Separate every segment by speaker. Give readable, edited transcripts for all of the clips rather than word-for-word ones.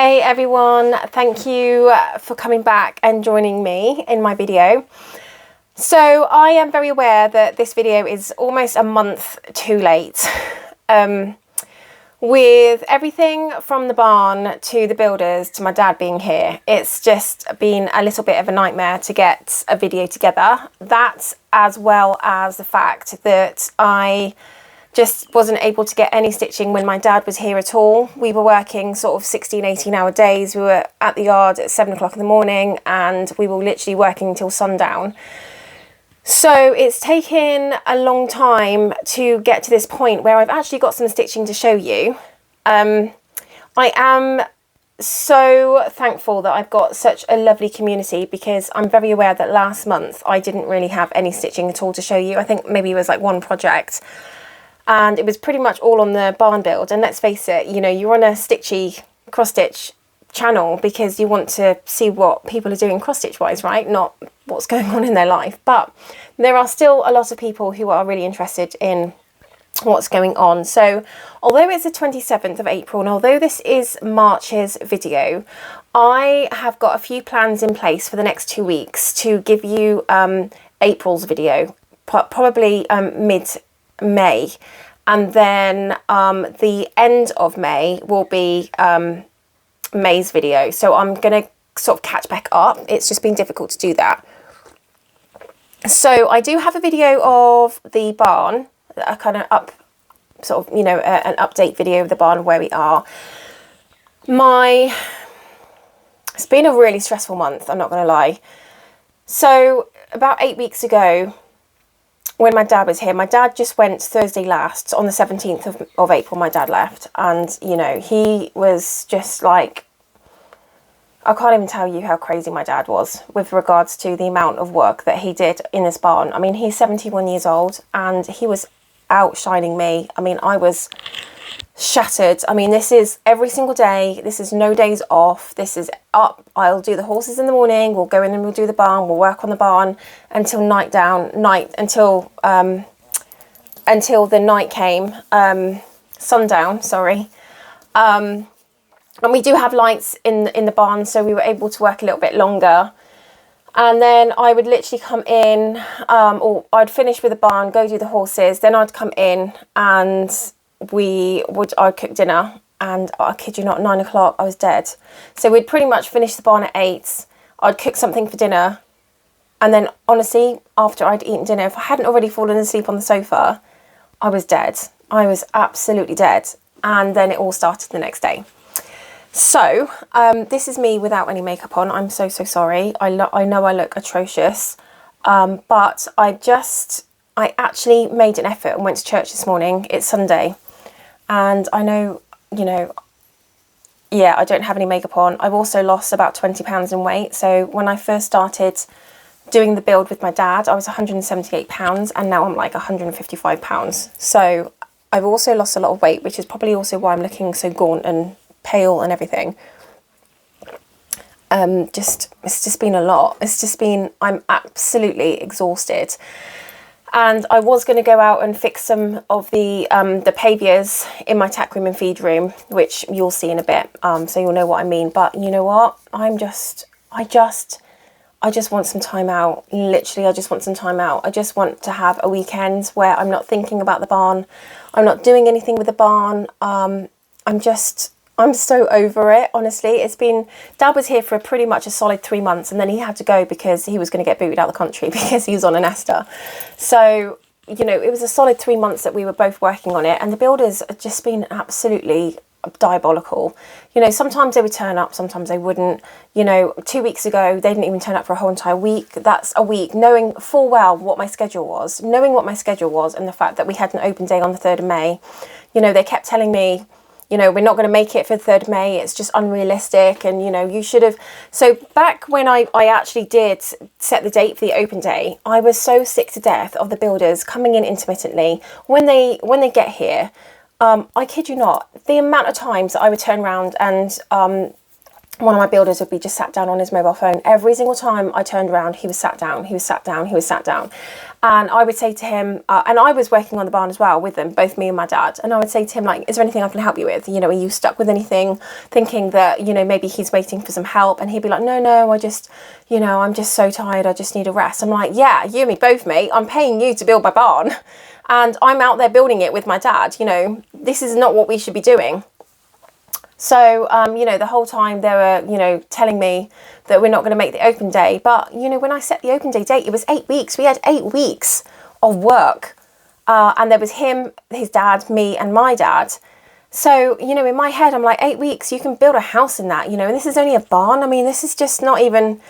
Speaker 1: Hey everyone, thank you for coming back and joining me in my video. So I am very aware that this video is almost a month too late. With everything from the barn to the builders to my dad being here, it's just been a little bit of a nightmare to get a video together. That, as well as the fact that I just wasn't able to get any stitching when my dad was here at all. We were working sort of 16, 18-hour days. We were at the yard at 7 o'clock in the morning and we were literally working until sundown. So it's taken a long time to get to this point where I've actually got some stitching to show you. I am so thankful that I've got such a lovely community, because I'm very aware that last month I didn't really have any stitching at all to show you. I think maybe it was like one project and it was pretty much all on the barn build. And let's face it, you know, you're on a stitchy cross stitch channel because you want to see what people are doing cross stitch wise, right? Not what's going on in their life. But there are still a lot of people who are really interested in what's going on. So although it's the 27th of April and although this is March's video, I have got a few plans in place for the next 2 weeks to give you April's video, probably mid-May, and then the end of May will be May's video. So I'm going to sort of catch back up. It's just been difficult to do that. So I do have a video of the barn, a kind of an update video of the barn where we are. It's been a really stressful month, I'm not going to lie. So about 8 weeks ago, when my dad was here, my dad just went Thursday last, on the 17th of April, my dad left. And, you know, he was just like, I can't even tell you how crazy my dad was with regards to the amount of work that he did in this barn. I mean, he's 71 years old and he was outshining me. I mean, I was shattered. I mean, this is every single day. This is no days off. This is up. I'll do the horses in the morning. We'll go in and we'll do the barn. We'll work on the barn until until the night came, sundown, sorry. And we do have lights in the barn, so we were able to work a little bit longer. And then I would literally come in, or I'd finish with the barn, go do the horses. Then I'd come in and I'd cook dinner. And I kid you not, 9 o'clock, I was dead. So we'd pretty much finish the barn at 8. I'd cook something for dinner. And then honestly, after I'd eaten dinner, if I hadn't already fallen asleep on the sofa, I was dead. I was absolutely dead. And then it all started the next day. So this is me without any makeup on. I'm so sorry. I know I look atrocious, but I actually made an effort and went to church this morning. It's Sunday, and I know, you know, yeah, I don't have any makeup on. I've also lost about 20 pounds in weight. So when I first started doing the build with my dad, I was 178 pounds and now I'm like 155 pounds. So I've also lost a lot of weight, which is probably also why I'm looking so gaunt and pale and everything. It's just been a lot. I'm absolutely exhausted. And I was going to go out and fix some of the pavias in my tack room and feed room, which you'll see in a bit. So you'll know what I mean. But you know what? I just want some time out. Literally, I just want some time out. I just want to have a weekend where I'm not thinking about the barn. I'm not doing anything with the barn. I'm so over it, honestly. Dad was here for pretty much a solid 3 months and then he had to go because he was going to get booted out of the country because he was on an Esther. So, you know, it was a solid 3 months that we were both working on it, and the builders have just been absolutely diabolical. You know, sometimes they would turn up, sometimes they wouldn't. You know, 2 weeks ago, they didn't even turn up for a whole entire week. That's a week, knowing full well what my schedule was, and the fact that we had an open day on the 3rd of May. You know, they kept telling me, you know, we're not going to make it for the 3rd of May. It's just unrealistic. And, you know, you should have. So back when I actually did set the date for the open day, I was so sick to death of the builders coming in intermittently. When they get here, I kid you not, the amount of times that I would turn around and one of my builders would be just sat down on his mobile phone. Every single time I turned around, he was sat down, he was sat down, he was sat down. And I would say to him, and I was working on the barn as well with them, both me and my dad. And I would say to him, like, is there anything I can help you with? You know, are you stuck with anything? Thinking that, you know, maybe he's waiting for some help. And he'd be like, no, I just, you know, I'm just so tired. I just need a rest. I'm like, yeah, you and me both, mate. I'm paying you to build my barn. And I'm out there building it with my dad. You know, this is not what we should be doing. So, you know, the whole time they were, you know, telling me that we're not going to make the open day. But, you know, when I set the open day date, it was 8 weeks. We had 8 weeks of work. And there was him, his dad, me and my dad. So, you know, in my head, I'm like, 8 weeks, you can build a house in that, you know, and this is only a barn. I mean, this is just not even...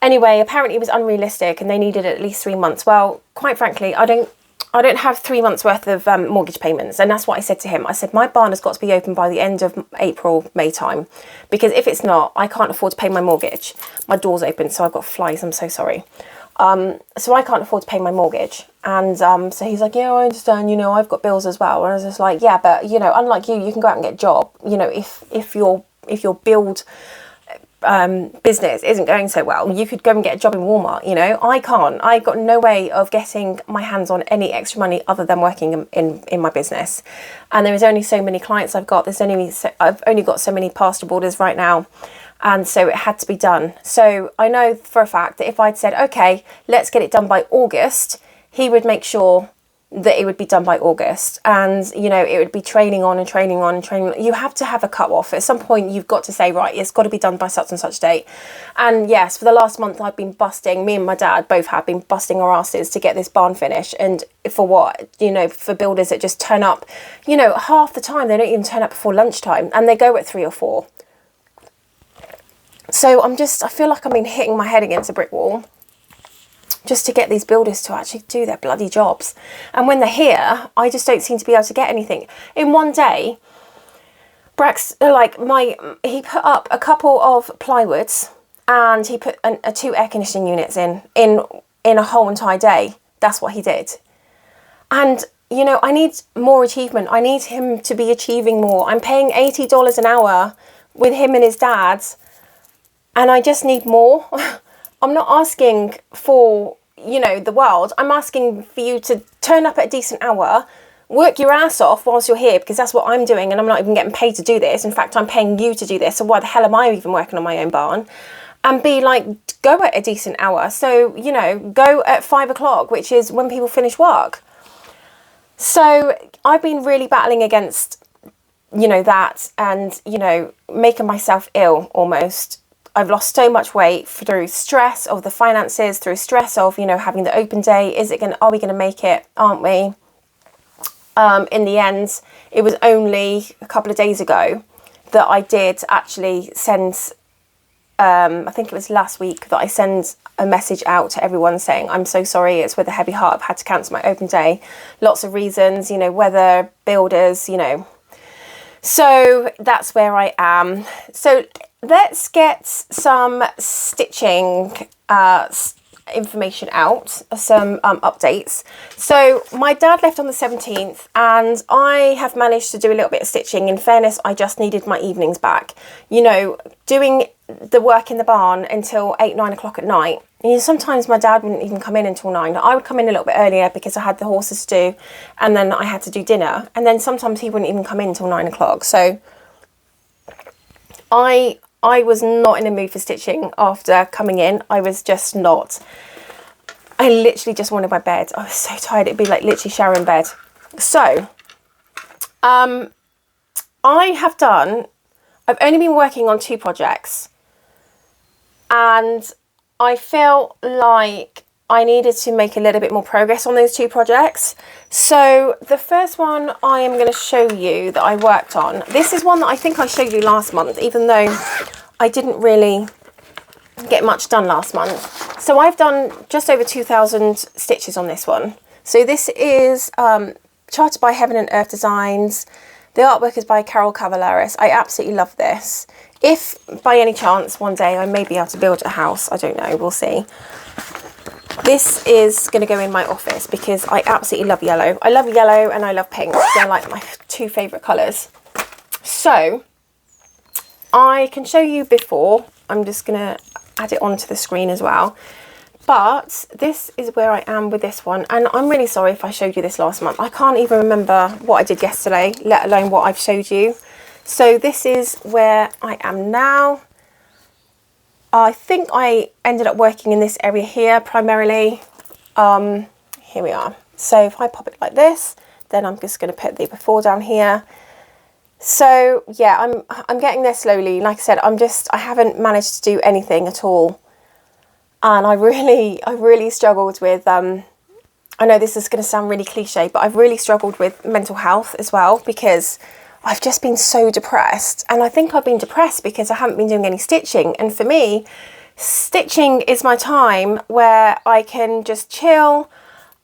Speaker 1: Anyway, apparently it was unrealistic and they needed at least 3 months. Well, quite frankly, I don't have 3 months worth of mortgage payments. And that's what I said to him. I said, my barn has got to be open by the end of April, May time. Because if it's not, I can't afford to pay my mortgage. My door's open, so I've got flies. I'm so sorry. So I can't afford to pay my mortgage. And so he's like, yeah, I understand, you know, I've got bills as well. And I was just like, yeah, but, you know, unlike you can go out and get a job. You know, if your build... business isn't going so well, you could go and get a job in Walmart. You know, I can't. I've got no way of getting my hands on any extra money other than working in my business. And there is only so many clients I've got. I've only got so many pastoral orders right now, and so it had to be done. So I know for a fact that if I'd said, okay, let's get it done by August, he would make sure that it would be done by August. And, you know, it would be training on and training on and training. You have to have a cut off. At some point, you've got to say, right, it's got to be done by such and such date. And yes, for the last month, I've been busting, me and my dad both have been busting our asses to get this barn finished. And for what? You know, for builders that just turn up, you know, half the time, they don't even turn up before lunchtime and they go at 3 or 4. So I feel like I've been hitting my head against a brick wall, just to get these builders to actually do their bloody jobs. And when they're here, I just don't seem to be able to get anything. In one day, he put up a couple of plywoods and he put 2 air conditioning units in a whole entire day. That's what he did. And, you know, I need more achievement. I need him to be achieving more. I'm paying $80 an hour with him and his dad, and I just need more. I'm not asking for, you know, the world. I'm asking for you to turn up at a decent hour, work your ass off whilst you're here, because that's what I'm doing, and I'm not even getting paid to do this. In fact, I'm paying you to do this, so why the hell am I even working on my own barn? And be like, go at a decent hour. So, you know, go at 5 o'clock, which is when people finish work. So I've been really battling against, you know, that, and, you know, making myself ill almost. I've lost so much weight through stress of the finances, through stress of, you know, having the open day. Are we going to make it? Aren't we? In the end, it was only a couple of days ago that I did actually send, I think it was last week, that I sent a message out to everyone saying, I'm so sorry, it's with a heavy heart, I've had to cancel my open day. Lots of reasons, you know, weather, builders, you know. So that's where I am. So let's get some stitching information out, some updates. So my dad left on the 17th and I have managed to do a little bit of stitching. In fairness, I just needed my evenings back. You know, doing the work in the barn until 8-9 o'clock at night. You know, sometimes my dad wouldn't even come in until 9. I would come in a little bit earlier because I had the horses to do, and then I had to do dinner. And then sometimes he wouldn't even come in until 9 o'clock. So I was not in a mood for stitching after coming in. I was just not. I literally just wanted my bed. I was so tired. It'd be like literally shower in bed. So I've only been working on 2 projects, and I felt like I needed to make a little bit more progress on those 2 projects. So the first one I am going to show you that I worked on. This is one that I think I showed you last month, even though I didn't really get much done last month. So I've done just over 2,000 stitches on this one. So this is charted by Heaven and Earth Designs. The artwork is by Carol Cavalaris. I absolutely love this. If by any chance one day I may be able to build a house, I don't know, we'll see. This is going to go in my office because I absolutely love yellow. I love yellow and I love pink. They're like my 2 favourite colours. So I can show you before. I'm just gonna add it onto the screen as well. But this is where I am with this one, and I'm really sorry if I showed you this last month. I can't even remember what I did yesterday, let alone what I've showed you. So this is where I am now. I think I ended up working in this area here primarily. Here we are. So if I pop it like this, then I'm just going to put the before down here. So yeah, I'm getting there slowly. Like I said, I haven't managed to do anything at all. And I really struggled with, I know this is going to sound really cliche, but I've really struggled with mental health as well, because I've just been so depressed. And I think I've been depressed because I haven't been doing any stitching. And for me, stitching is my time where I can just chill.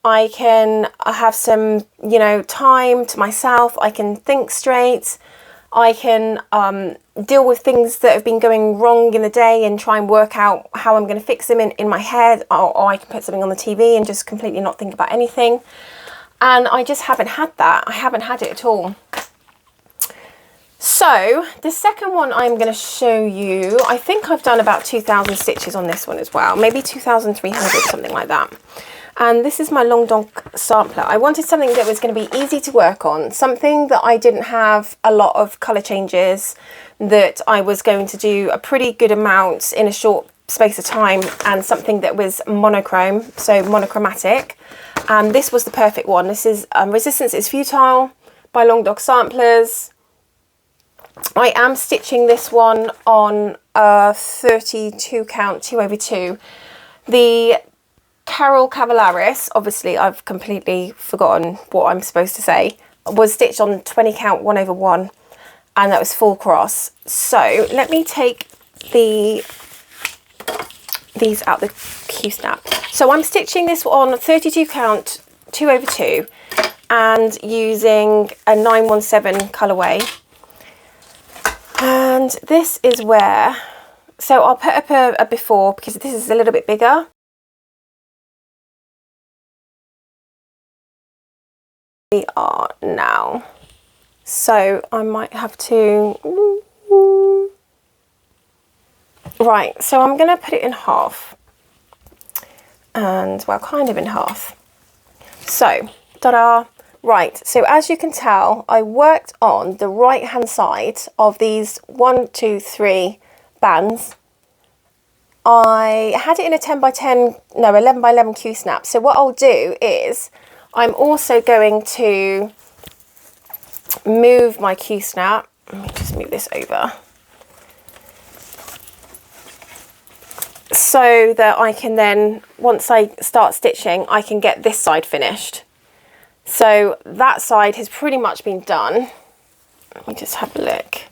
Speaker 1: I can have some, you know, time to myself. I can think straight. I can deal with things that have been going wrong in the day and try and work out how I'm going to fix them in my head. Or I can put something on the TV and just completely not think about anything. And I just haven't had that. I haven't had it at all. So the second one I'm going to show you, I think I've done about 2,000 stitches on this one as well. Maybe 2,300, something like that. And this is my long dog sampler. I wanted something that was going to be easy to work on, something that I didn't have a lot of colour changes, that I was going to do a pretty good amount in a short space of time, and something that was monochrome, so monochromatic. And this was the perfect one. This is Resistance is Futile by Long Dog Samplers. I am stitching this one on a 32 count 2/2. The Carol Cavalaris, obviously I've completely forgotten what I'm supposed to say, was stitched on 20 count 1/1, and that was full cross. So let me take these out the Q-snap. So I'm stitching this on 32 count 2/2 and using a 917 colourway. And this is where, so I'll put up a before, because this is a little bit bigger. We are now. So I might have to, right, so I'm going to put it in half. And, well, kind of in half. So, ta-da. Right, so as you can tell, I worked on the right hand side of these 1, 2, 3 bands. I had it in a 10x10, no, 11x11 Q-snap. So what I'll do is I'm also going to move my Q-snap. Let me just move this over, so that I can then, once I start stitching, I can get this side finished. So that side has pretty much been done. Let me just have a look.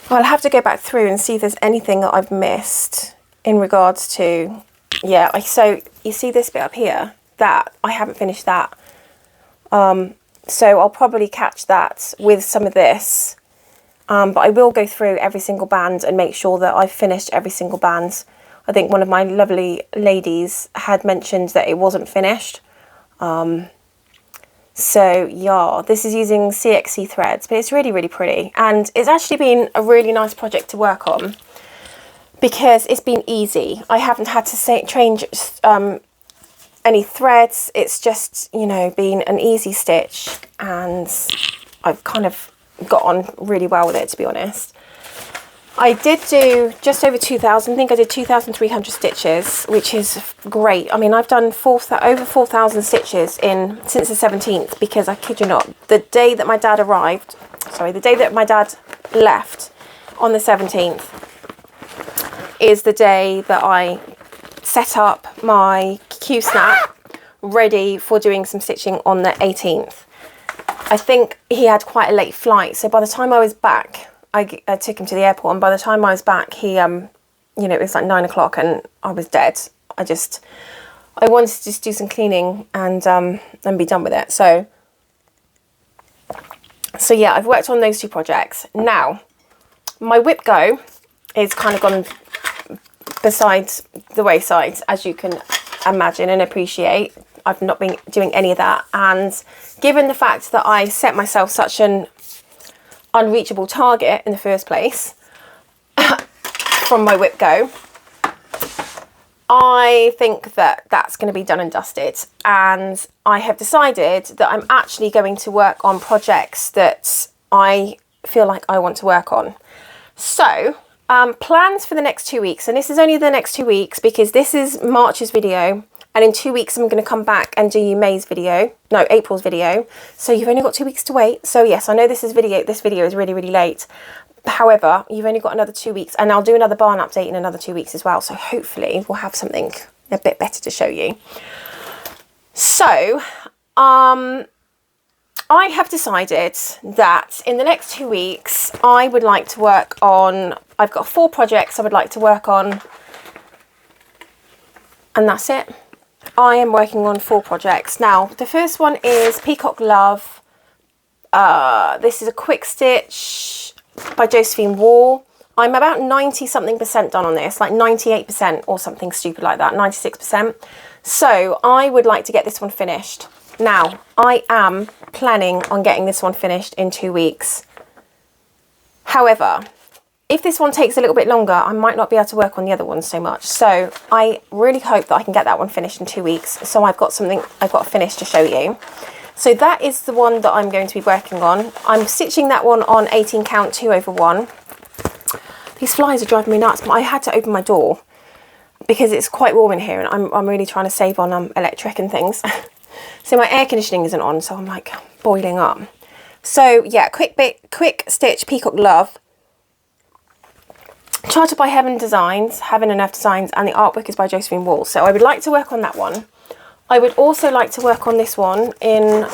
Speaker 1: I'll have to go back through and see if there's anything that I've missed in regards to, yeah, so you see this bit up here, that I haven't finished that. So I'll probably catch that with some of this. But I will go through every single band and make sure that I've finished every single band. I think one of my lovely ladies had mentioned that it wasn't finished. So yeah, this is using CXC threads, but it's really, really pretty. And it's actually been a really nice project to work on, because it's been easy. I haven't had to change any threads. It's just, you know, been an easy stitch, and I've kind of got on really well with it, to be honest. I did do just over 2,000. I think I did 2,300 stitches, which is great. I mean, I've done over 4,000 stitches since the 17th, because I kid you not, the day that my dad left on the 17th is the day that I set up my Q-snap ready for doing some stitching on the 18th. I think he had quite a late flight, so by the time I was back, I took him to the airport, and by the time I was back, he, you know, it was like 9 o'clock and I was dead. I wanted to just do some cleaning and be done with it. So yeah, I've worked on those two projects. Now, my whip go is kind of gone besides the wayside, as you can imagine and appreciate. I've not been doing any of that. And given the fact that I set myself such an unreachable target in the first place, from my Whip Go, I think that that's going to be done and dusted, and I have decided that I'm actually going to work on projects that I feel like I want to work on. So plans for the next 2 weeks, and this is only the next 2 weeks because this is March's video, and in 2 weeks I'm going to come back and do you April's video. So you've only got 2 weeks to wait. So yes, I know this video is really, really late. However, you've only got another 2 weeks, and I'll do another barn update in another 2 weeks as well. So hopefully we'll have something a bit better to show you. So I have decided that in the next 2 weeks, I would like to work on, I've got 4 projects I would like to work on, and that's it. I am working on 4 projects. Now, the first one is Peacock Love. This is a quick stitch by Josephine Wall. I'm about 90 something % done on this, like 98% or something stupid like that, 96%. So I would like to get this one finished. Now, I am planning on getting this one finished in 2 weeks. However, if this one takes a little bit longer, I might not be able to work on the other ones so much. So I really hope that I can get that one finished in 2 weeks. So I've got a finish to show you. So that is the one that I'm going to be working on. I'm stitching that one on 18 count 2/1. These flies are driving me nuts, but I had to open my door because it's quite warm in here, and I'm really trying to save on electric and things. So my air conditioning isn't on, so I'm like boiling up. So yeah, quick stitch Peacock Love. Charted by Heaven and Earth Designs, and the artwork is by Josephine Wall. So I would like to work on that one. I would also like to work on this one in,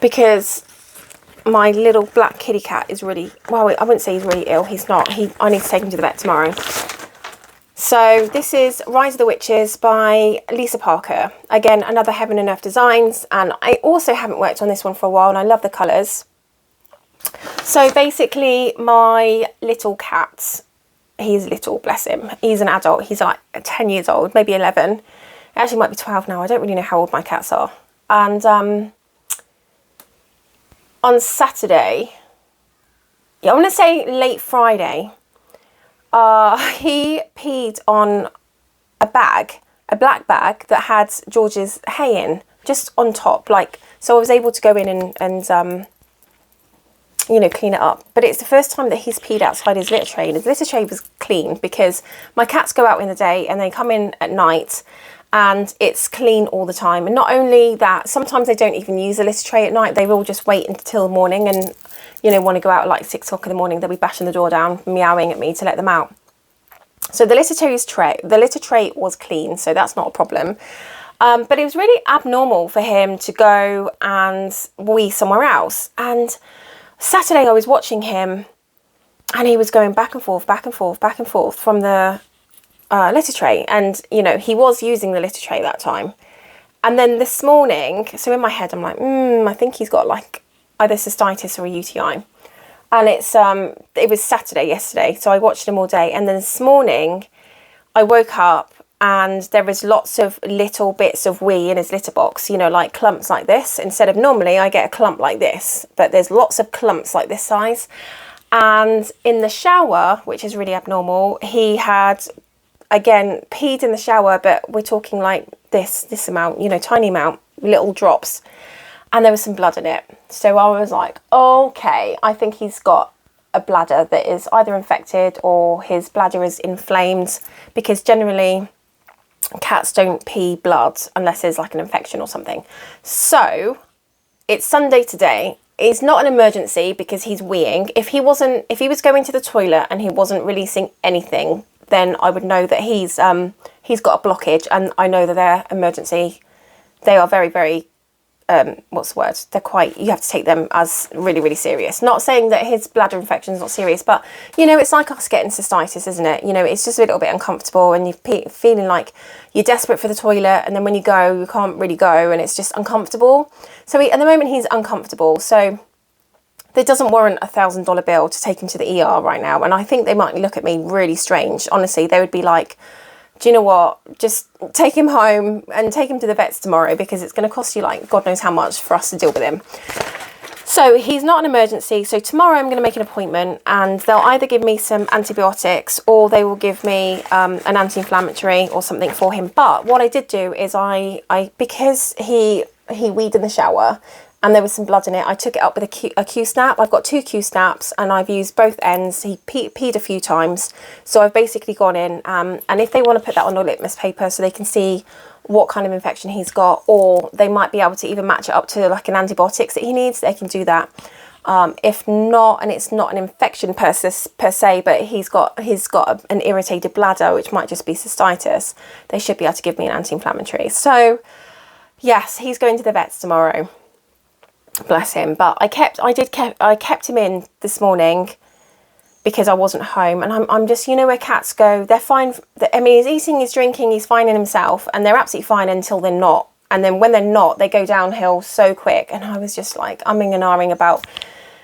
Speaker 1: because my little black kitty cat is really, well, I wouldn't say he's really ill. He's not. I need to take him to the vet tomorrow. So this is Rise of the Witches by Lisa Parker. Again, another Heaven and Earth Designs. And I also haven't worked on this one for a while, and I love the colours. So basically, my little cat, he's little, bless him. He's an adult. He's like 10 years old, maybe 11. It actually might be 12 now. I don't really know how old my cats are. And on Saturday, yeah, I want to say late Friday, he peed on a bag, a black bag that had George's hay in, just on top. Like, so I was able to go in and you know, clean it up. But it's the first time that he's peed outside his litter tray. And his litter tray was clean because my cats go out in the day and they come in at night, and it's clean all the time. And not only that, sometimes they don't even use the litter tray at night. They will just wait until the morning and, you know, want to go out at like 6 o'clock in the morning. They'll be bashing the door down, meowing at me to let them out. So the litter tray was clean, so that's not a problem. But it was really abnormal for him to go and wee somewhere else. And Saturday I was watching him, and he was going back and forth from the litter tray. And, you know, he was using the litter tray that time. And then this morning, so in my head, I'm like, I think he's got like either cystitis or a UTI. And it was Saturday yesterday, so I watched him all day. And then this morning, I woke up and there was lots of little bits of wee in his litter box, you know, like clumps like this. Instead of normally I get a clump like this, but there's lots of clumps like this size. And in the shower, which is really abnormal, he had, again, peed in the shower, but we're talking like this amount, you know, tiny amount, little drops. And there was some blood in it. So I was like, okay, I think he's got a bladder that is either infected or his bladder is inflamed, because generally cats don't pee blood unless there's like an infection or something. So it's Sunday today. It's not an emergency because he's weeing. If he was going to the toilet and he wasn't releasing anything, then I would know that he's got a blockage, and I know that they're emergency. They are very, very, what's the word? They're quite, you have to take them as really, really serious. Not saying that his bladder infection is not serious, but, you know, it's like us getting cystitis, isn't it? You know, it's just a little bit uncomfortable, and you're feeling like you're desperate for the toilet, and then when you go, you can't really go, and it's just uncomfortable. So at the moment, he's uncomfortable. So that doesn't warrant a $1,000 bill to take him to the ER right now. And I think they might look at me really strange. Honestly, they would be like, do you know what? Just take him home and take him to the vets tomorrow, because it's going to cost you like God knows how much for us to deal with him. So he's not an emergency. So tomorrow I'm going to make an appointment, and they'll either give me some antibiotics or they will give me an anti-inflammatory or something for him. But what I did do is I because he weed in the shower and there was some blood in it, I took it up with a Q-snap. I've got 2 Q-snaps and I've used both ends. He peed a few times. So I've basically gone in and if they want to put that on a litmus paper so they can see what kind of infection he's got, or they might be able to even match it up to like an antibiotics that he needs, they can do that. If not, and it's not an infection per se, but he's got an irritated bladder, which might just be cystitis, they should be able to give me an anti-inflammatory. So yes, he's going to the vets tomorrow. Bless him. But I kept him in this morning because I wasn't home, and I'm just, you know, where cats go, they're fine. I mean, he's eating, he's drinking, he's fine in himself, and they're absolutely fine until they're not. And then when they're not, they go downhill so quick. And I was just like umming and ahhing about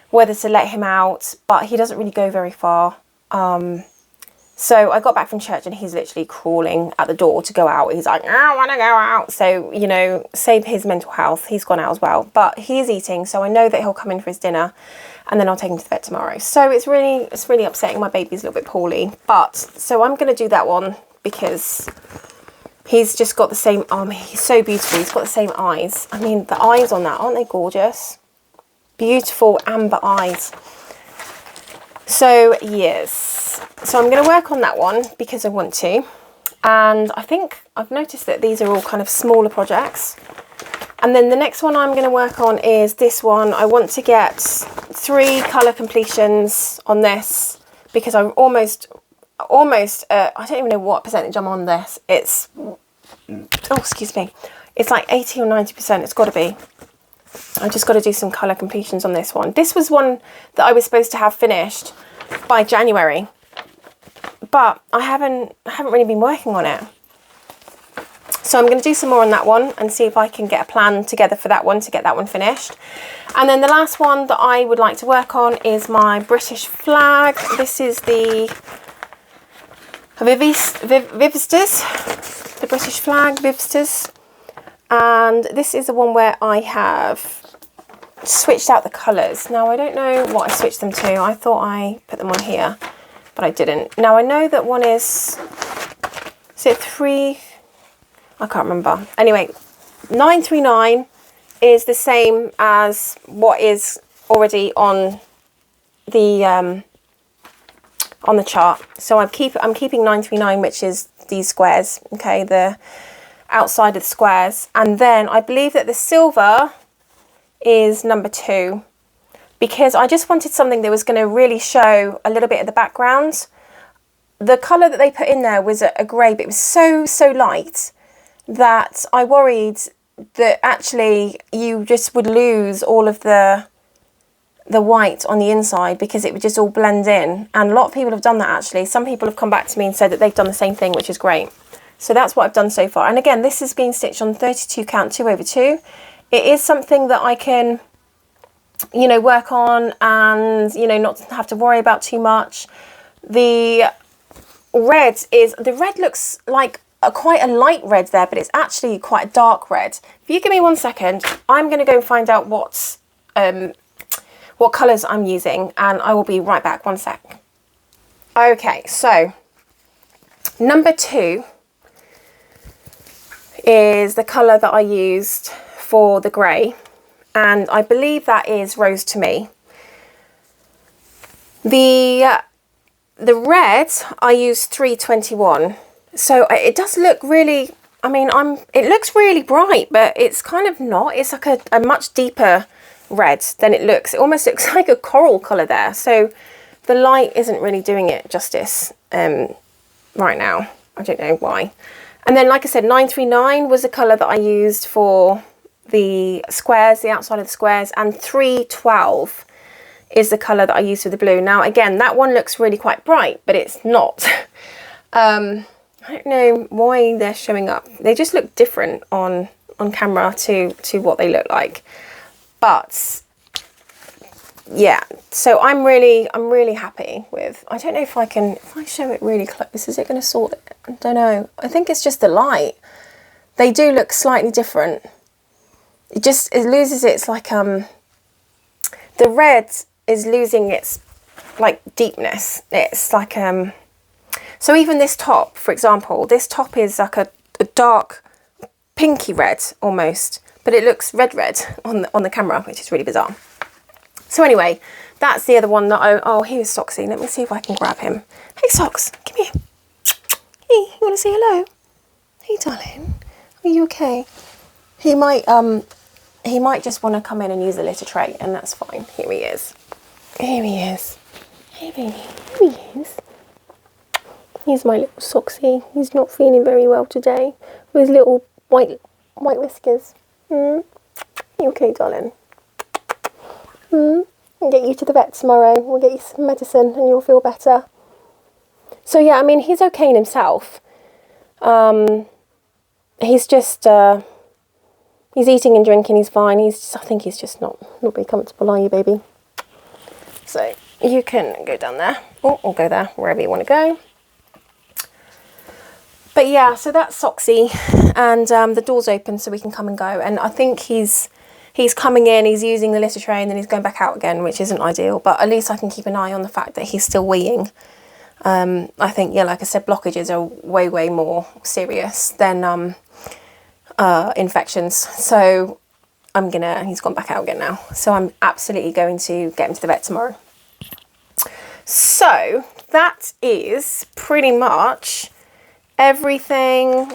Speaker 1: whether to let him out, but he doesn't really go very far. So I got back from church and he's literally crawling at the door to go out. He's like, I want to go out. So, you know, save his mental health. He's gone out as well. But he is eating, so I know that he'll come in for his dinner and then I'll take him to the vet tomorrow. So it's really upsetting. My baby's a little bit poorly. But, so I'm going to do that one because he's just got the same, he's so beautiful. He's got the same eyes. I mean, the eyes on that, aren't they gorgeous? Beautiful amber eyes. So, yes. So I'm going to work on that one because I want to. And I think I've noticed that these are all kind of smaller projects. And then the next one I'm going to work on is this one. I want to get 3 colour completions on this because I'm almost, I don't even know what percentage I'm on this. It's, oh, excuse me. It's like 80 or 90%. It's got to be. I've just got to do some colour completions on this one. This was one that I was supposed to have finished by January, but I haven't really been working on it. So I'm going to do some more on that one and see if I can get a plan together for that one to get that one finished. And then the last one that I would like to work on is my British flag. This is the Vivsters, the British flag, Vivsters. And this is the one where I have switched out the colours. Now, I don't know what I switched them to. I thought I put them on here, but I didn't. Now, I know that one is it 3? I can't remember. Anyway, 939 is the same as what is already on the chart. So I'm keeping 939, which is these squares, okay, the outside of the squares. And then I believe that the silver is number 2 because I just wanted something that was going to really show a little bit of the background. The colour that they put in there was a grey, but it was so light that I worried that actually you just would lose all of the white on the inside because it would just all blend in. And a lot of people have done that actually. Some people have come back to me and said that they've done the same thing, which is great. So that's what I've done so far. And again, this has been stitched on 32 count 2/2. It is something that I can, you know, work on and, you know, not have to worry about too much. The red looks like quite a light red there, but it's actually quite a dark red. If you give me 1 second, I'm going to go and find out what colours I'm using, and I will be right back. 1 sec. Okay, so number 2 is the colour that I used for the grey, and I believe that is Rose to Me. The red I used 321, so it does look really, I mean, it looks really bright, but it's kind of not. It's like a much deeper red than it looks. It almost looks like a coral colour there, so the light isn't really doing it justice right now. I don't know why. And then, like I said, 939 was the colour that I used for the squares, the outside of the squares, and 312 is the colour that I used for the blue. Now, again, that one looks really quite bright, but it's not. I don't know why they're showing up. They just look different on camera to what they look like. But yeah, so I'm really happy with, I don't know if I show it really close, is it going to sort it? I don't know. I think it's just the light. They do look slightly different. It loses its like, the red is losing its like deepness. It's like so even this top, for example, this top is like a dark pinky red almost, but it looks red on the camera, which is really bizarre. So anyway, that's the other one that oh, here's Soxy. Let me see if I can grab him. Hey Sox, come here. Hey, you want to say hello? Hey darling, are you okay? He might just want to come in and use the litter tray, and that's fine. Here he is. Here he is. Hey baby, here he is. Here's my little Soxy. He's not feeling very well today with his little white whiskers. You okay, darling? We'll get you to the vet tomorrow. We'll get you some medicine and you'll feel better. So yeah, I mean, he's okay in himself. He's just, he's eating and drinking, he's fine. I think he's just not very comfortable, are you, baby? So you can go down there, or go there, wherever you want to go. But yeah, so that's Soxy, and the door's open so we can come and go. And I think he's coming in, he's using the litter tray, and then he's going back out again, which isn't ideal. But at least I can keep an eye on the fact that he's still weeing. I think, yeah, like I said, blockages are way more serious than infections. So he's gone back out again now. So I'm absolutely going to get him to the vet tomorrow. So that is pretty much everything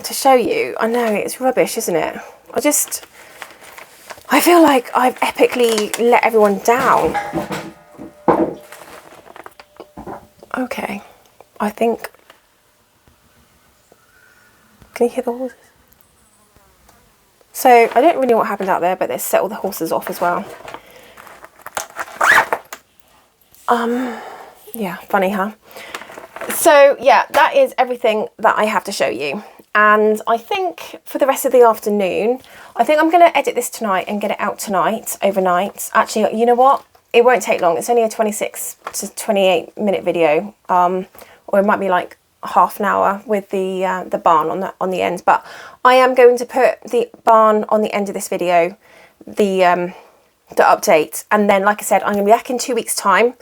Speaker 1: to show you. I know, it's rubbish, isn't it? I feel like I've epically let everyone down. Okay, I think, can you hear the horses? So I don't really know what happened out there, but they set all the horses off as well. Yeah, funny, huh? So yeah, that is everything that I have to show you. And I think for the rest of the afternoon, I think I'm going to edit this tonight and get it out tonight, overnight. Actually, you know what? It won't take long. It's only a 26 to 28 minute video. Or it might be like half an hour with the barn on the end. But I am going to put the barn on the end of this video, the update. And then, like I said, I'm going to be back in 2 weeks' time.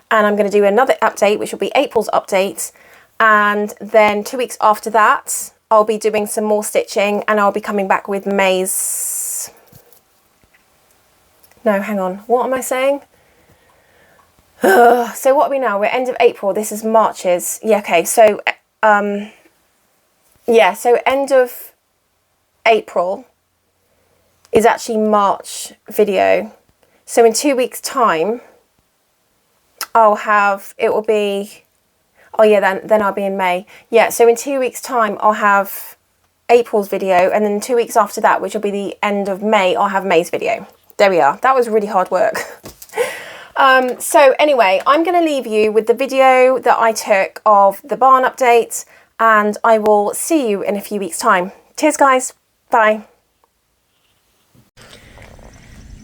Speaker 1: And I'm going to do another update, which will be April's update. And then 2 weeks after that, I'll be doing some more stitching, and I'll be coming back with May's... No, hang on. What am I saying? So what are we now? We're end of April. This is March's. Yeah, okay. So, yeah, so end of April is actually March video. So in 2 weeks' time, it will be... Oh yeah, then I'll be in May. Yeah, so in 2 weeks' time, I'll have April's video, and then 2 weeks after that, which will be the end of May, I'll have May's video. There we are. That was really hard work. So anyway, I'm going to leave you with the video that I took of the barn update, and I will see you in a few weeks' time. Cheers, guys. Bye.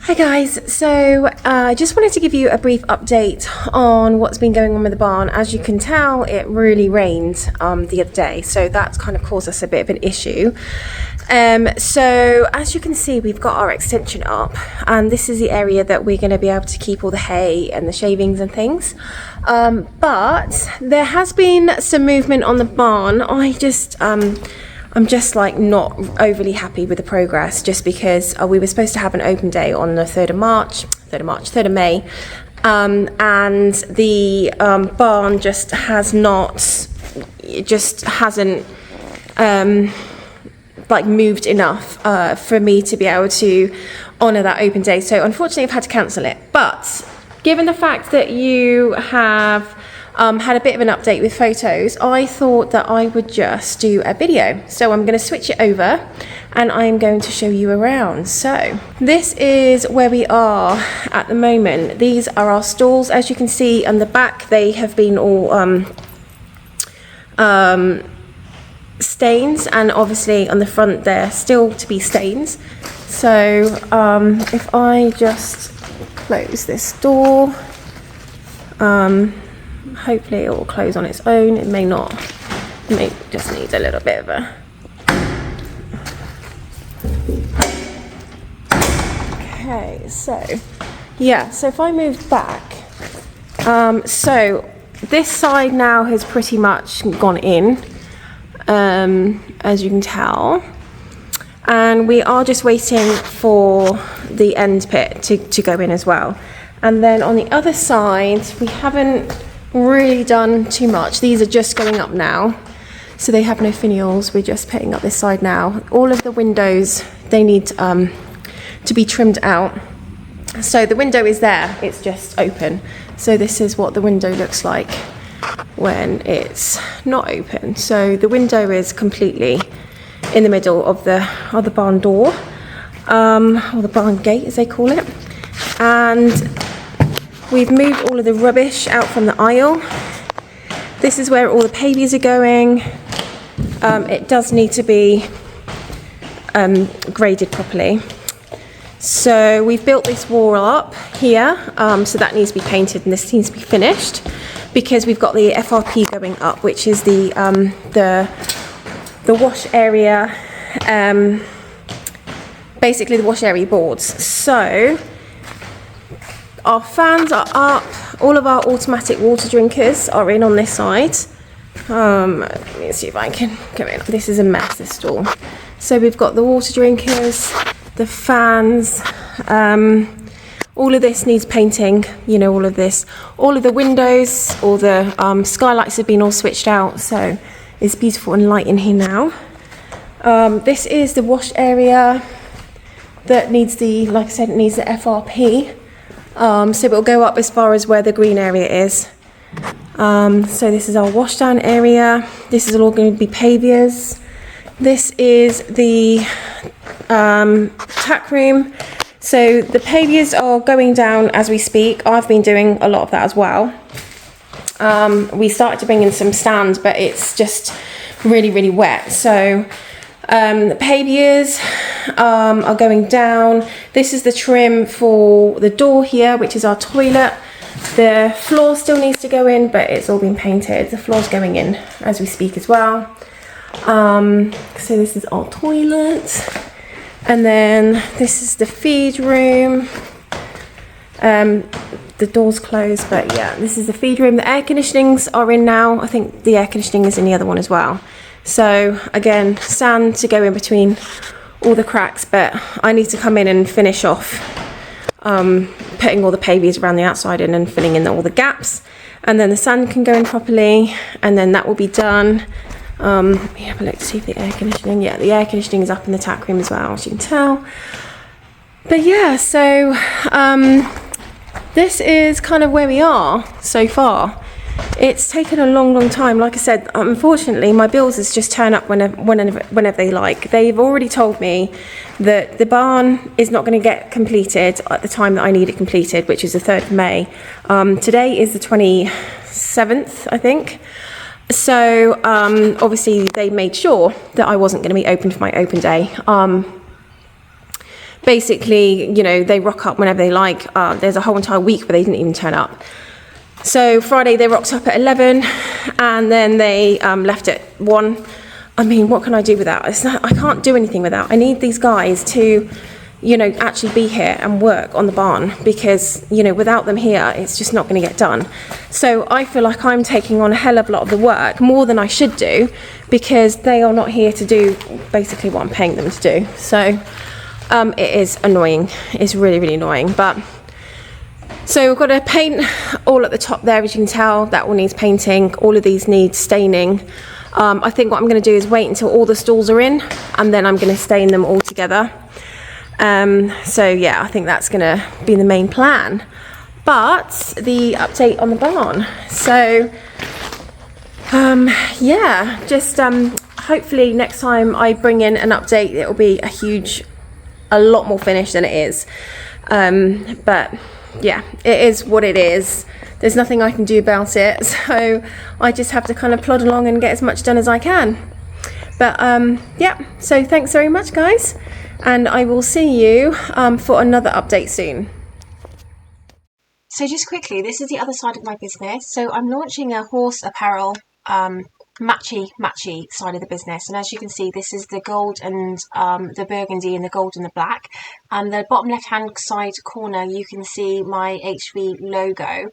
Speaker 1: Hi guys, so I just wanted to give you a brief update on what's been going on with the barn. As you can tell, it really rained the other day, so that's kind of caused us a bit of an issue. So as you can see, we've got our extension up, and this is the area that we're going to be able to keep all the hay and the shavings and things. But there has been some movement on the barn. I'm just like not overly happy with the progress, just because we were supposed to have an open day on the 3rd of May, and the barn just hasn't like moved enough for me to be able to honour that open day. So unfortunately I've had to cancel it. But given the fact that you have had a bit of an update with photos, I thought that I would just do a video. So I'm going to switch it over and I'm going to show you around. So this is where we are at the moment. These are our stalls. As you can see on the back, they have been all stains, and obviously on the front they're still to be stains. So if I just close this door, hopefully it will close on its own. It may not. It may just need a little bit of a... Okay, so Yeah, so if I move back, so this side now has pretty much gone in, as you can tell, and we are just waiting for the end pit to go in as well. And then on the other side, we haven't really done too much. These are just going up now, so they have no finials. We're just putting up this side now. All of the windows, they need to be trimmed out. So the window is there, it's just open. So this is what the window looks like when it's not open. So the window is completely in the middle of the barn door, or the barn gate as they call it. And we've moved all of the rubbish out from the aisle. This is where all the pavies are going. It does need to be graded properly. So we've built this wall up here, so that needs to be painted and this needs to be finished, because we've got the FRP going up, which is the wash area, basically the wash area boards. So our fans are up, all of our automatic water drinkers are in on this side. Let me see if I can go in. This is a mess, this stall. So we've got the water drinkers, the fans, all of this needs painting, you know, all of this. All of the windows, all the skylights have been all switched out, so it's beautiful and light in here now. This is the wash area that needs the, like I said, it needs the FRP. So it'll go up as far as where the green area is. So this is our washdown area. This is all going to be paviers. This is the tack room. So the paviers are going down as we speak. I've been doing a lot of that as well. We started to bring in some stands, but it's just really, really wet. So the paviers are going down. This is the trim for the door here, which is our toilet. The floor still needs to go in, but it's all been painted. The floor's going in as we speak as well. So this is our toilet. And then this is the feed room. The door's closed, but yeah, this is the feed room. The air conditionings are in now. I think the air conditioning is in the other one as well. So again, sand to go in between all the cracks, but I need to come in and finish off putting all the pavies around the outside in and filling in all the gaps, and then the sand can go in properly, and then that will be done. Let me have a look to see if the air conditioning, yeah, the air conditioning is up in the tack room as well, as you can tell. But yeah, so this is kind of where we are so far. It's taken a long time. Like I said, unfortunately my builders just turn up whenever they like. They've already told me that the barn is not going to get completed at the time that I need it completed, which is the 3rd of May. Today is the 27th, I think. So obviously they made sure that I wasn't going to be open for my open day. Basically, you know, they rock up whenever they like. There's a whole entire week where they didn't even turn up. So Friday they rocked up at 11, and then they left at 1. I mean, what can I do with that? I can't do anything with that. I need these guys to, you know, actually be here and work on the barn, because, you know, without them here, it's just not going to get done. So I feel like I'm taking on a hell of a lot of the work, more than I should do, because they are not here to do basically what I'm paying them to do. So it is annoying. It's really, really annoying. But so we've got to paint all at the top there, as you can tell. That all needs painting. All of these need staining. I think what I'm going to do is wait until all the stalls are in, and then I'm going to stain them all together. So yeah, I think that's going to be the main plan. But the update on the barn. So yeah, just hopefully next time I bring in an update, it'll be a lot more finished than it is. But yeah, it is what it is. There's nothing I can do about it, so I just have to kind of plod along and get as much done as I can. But yeah, so thanks very much, guys, and I will see you for another update soon. So just quickly, this is the other side of my business. So I'm launching a horse apparel matchy side of the business. And as you can see, this is the gold and the burgundy and the gold and the black. And the bottom left hand side corner, you can see my HV logo.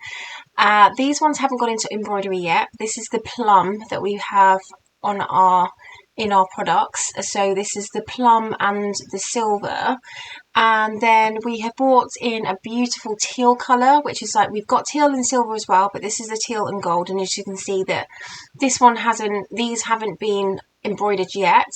Speaker 1: These ones haven't gone into embroidery yet. This is the plum that we have on in our products. So this is the plum and the silver. And then we have brought in a beautiful teal colour, which is like, we've got teal and silver as well, but this is the teal and gold. And as you can see that these haven't been embroidered yet.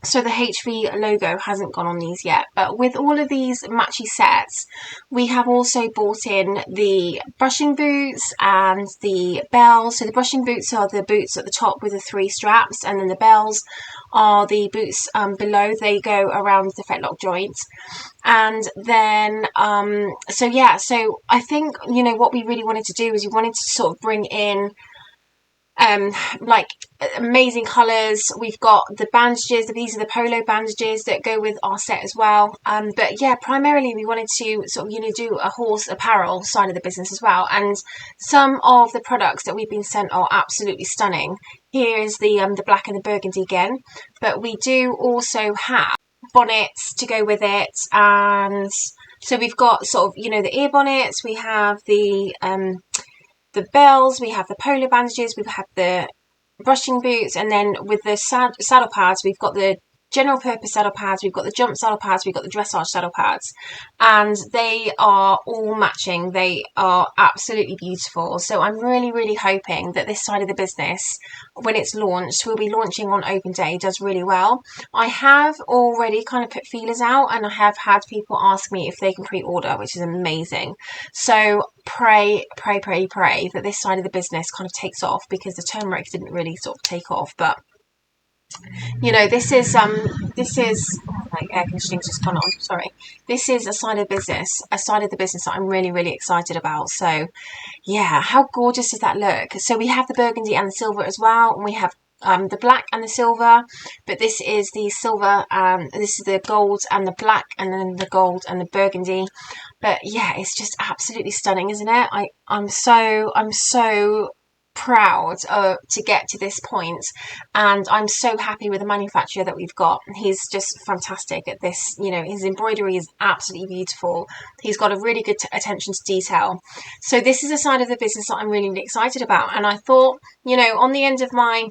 Speaker 1: So the HV logo hasn't gone on these yet, but with all of these matchy sets, we have also bought in the brushing boots and the bells. So the brushing boots are the boots at the top with the 3 straps, and then the bells are the boots below. They go around the fetlock joint. And then, so I think, you know, what we really wanted to do is we wanted to sort of bring in like amazing colours. We've got the bandages, these are the polo bandages that go with our set as well, but yeah, primarily we wanted to sort of, you know, do a horse apparel side of the business as well. And some of the products that we've been sent are absolutely stunning. Here is the black and the burgundy again, but we do also have bonnets to go with it. And so we've got sort of, you know, the ear bonnets, we have the bells, we have the polo bandages, we have the brushing boots, and then with the saddle pads, we've got the general purpose saddle pads, we've got the jump saddle pads, we've got the dressage saddle pads, and they are all matching. They are absolutely beautiful. So I'm really hoping that this side of the business, when it's launched, we'll be launching on open day, does really well. I have already kind of put feelers out, and I have had people ask me if they can pre-order, which is amazing. So pray that this side of the business kind of takes off, because the turmeric didn't really sort of take off. But you know, this is my air conditioning's just gone on, sorry. This is a side of the business that I'm really excited about. So yeah, how gorgeous does that look? So we have the burgundy and the silver as well, and we have the black and the silver, but this is the silver, this is the gold and the black, and then the gold and the burgundy. But yeah, it's just absolutely stunning, isn't it? I'm so proud to get to this point, and I'm so happy with the manufacturer that we've got. He's just fantastic at this. You know, his embroidery is absolutely beautiful. He's got a really good attention to detail. So this is a side of the business that I'm really excited about. And I thought, you know, on the end of my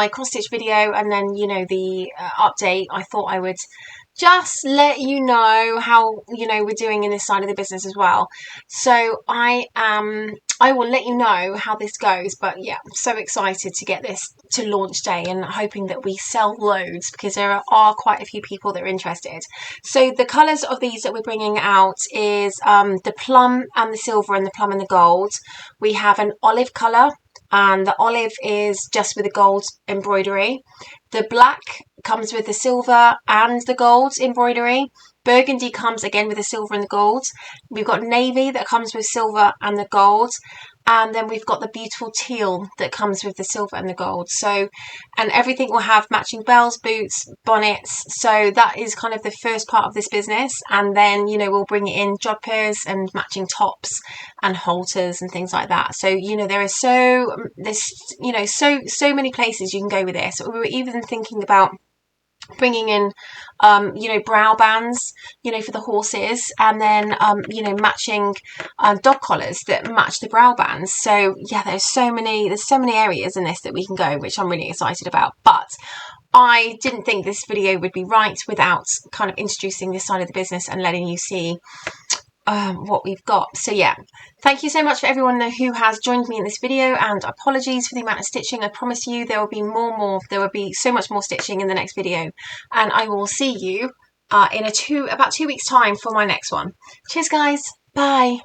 Speaker 1: cross stitch video, and then, you know, the update, I thought I would just let you know how, you know, we're doing in this side of the business as well. So I will let you know how this goes. But yeah, I'm so excited to get this to launch day, and hoping that we sell loads, because there are quite a few people that are interested. So the colours of these that we're bringing out is the plum and the silver and the plum and the gold. We have an olive colour, and the olive is just with the gold embroidery. The black comes with the silver and the gold embroidery. Burgundy comes again with the silver and the gold. We've got navy that comes with silver and the gold. And then we've got the beautiful teal that comes with the silver and the gold. So, and everything will have matching bells, boots, bonnets. So that is kind of the first part of this business. And then, you know, we'll bring in jodhpurs and matching tops and halters and things like that. So, you know, there's so many places you can go with this. We were even thinking about bringing in brow bands, you know, for the horses, and then matching dog collars that match the brow bands. So yeah, there's so many areas in this that we can go, which I'm really excited about. But I didn't think this video would be right without kind of introducing this side of the business and letting you see what we've got. So yeah, thank you so much for everyone who has joined me in this video, and apologies for the amount of stitching. I promise you there will be there will be so much more stitching in the next video, and I will see you in about 2 weeks time for my next one. Cheers guys, bye.